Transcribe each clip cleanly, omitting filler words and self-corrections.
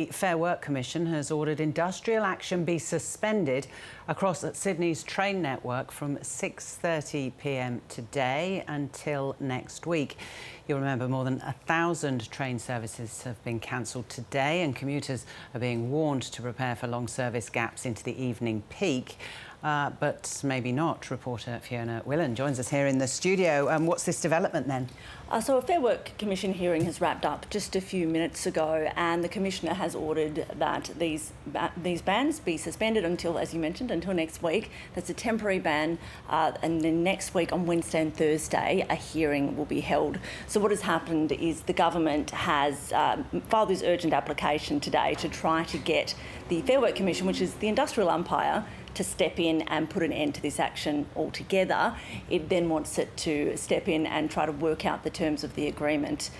The Fair Work Commission has ordered industrial action be suspended across Sydney's train network from 6:30 p.m. today until next week. You'll remember more than 1,000 train services have been cancelled today, and commuters are being warned to prepare for long service gaps into the evening peak. But maybe not. Reporter Fiona Willan joins us here in the studio. What's this development then? So a Fair Work Commission hearing has wrapped up just a few minutes ago, and the Commissioner has ordered that these bans be suspended until, as you mentioned, until next week. That's a temporary ban, and then next week on Wednesday and Thursday a hearing will be held. So what has happened is the government has filed this urgent application today to try to get the Fair Work Commission, which is the industrial umpire, to step in and put an end to this action altogether. It then wants it to step in and try to work out the terms of the agreement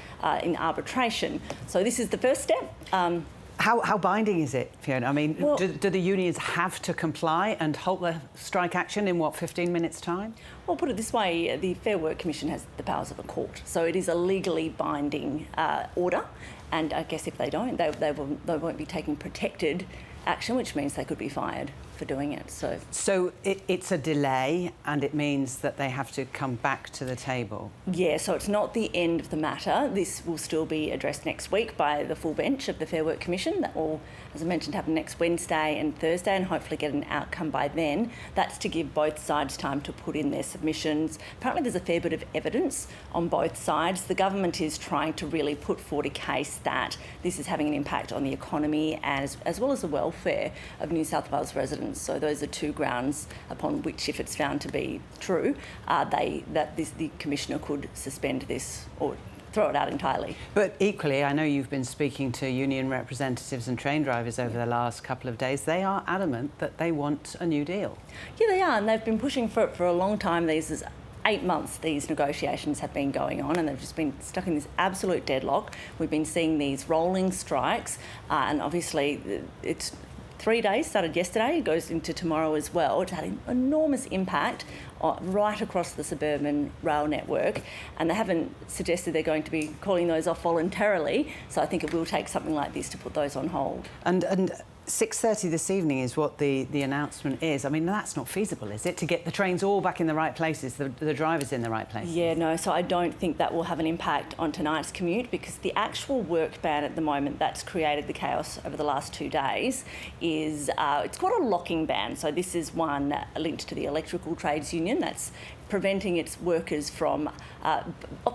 in arbitration. So this is the first step. How binding is it, Fiona? I mean, well, do the unions have to comply and halt the strike action in, 15 minutes' time? Well, put it this way, the Fair Work Commission has the powers of a court. So it is a legally binding order. And I guess if they don't, they won't be taking protected action, which means they could be fired for doing it. So it's a delay, and it means that they have to come back to the table. Yeah, so it's not the end of the matter. This will still be addressed next week by the full bench of the Fair Work Commission. That will, as I mentioned, happen next Wednesday and Thursday, and hopefully get an outcome by then. That's to give both sides time to put in their submissions. Apparently there's a fair bit of evidence on both sides. The government is trying to really put forward a case that this is having an impact on the economy as well as the welfare of New South Wales residents. So those are two grounds upon which, if it's found to be true, the Commissioner could suspend this or throw it out entirely. But equally, I know you've been speaking to union representatives and train drivers over the last couple of days. They are adamant that they want a new deal. Yeah, they are, and they've been pushing for it for a long time. These 8 months these negotiations have been going on, and they've just been stuck in this absolute deadlock. We've been seeing these rolling strikes, and obviously it's 3 days, started yesterday, it goes into tomorrow as well. It's had an enormous impact right across the suburban rail network, and they haven't suggested they're going to be calling those off voluntarily, so I think it will take something like this to put those on hold. And 6:30 this evening is what the announcement is. I mean, that's not feasible, is it, to get the trains all back in the right places, the drivers in the right places? Yeah, no, so I don't think that will have an impact on tonight's commute, because the actual work ban at the moment that's created the chaos over the last 2 days is, it's called a locking ban. So this is one linked to the Electrical Trades Union that's preventing its workers from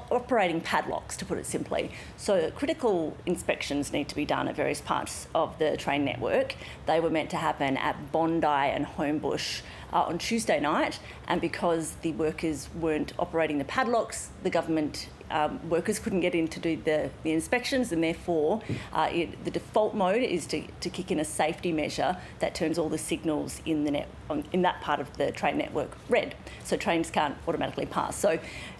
operating padlocks, to put it simply. So critical inspections need to be done at various parts of the train network. They were meant to happen at Bondi and Homebush on Tuesday night, and because the workers weren't operating the padlocks, the government workers couldn't get in to do the inspections, and therefore the default mode is to kick in a safety measure that turns all the signals in that part of the train network red, so trains can't automatically pass. So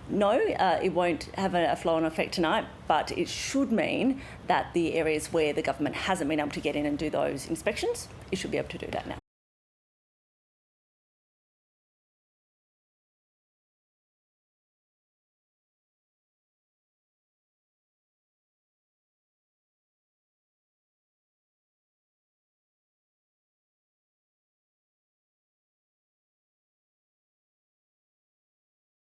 no, it won't have a flow-on effect tonight, but it should mean that the areas where the government hasn't been able to get in and do those inspections, it should be able to do that now.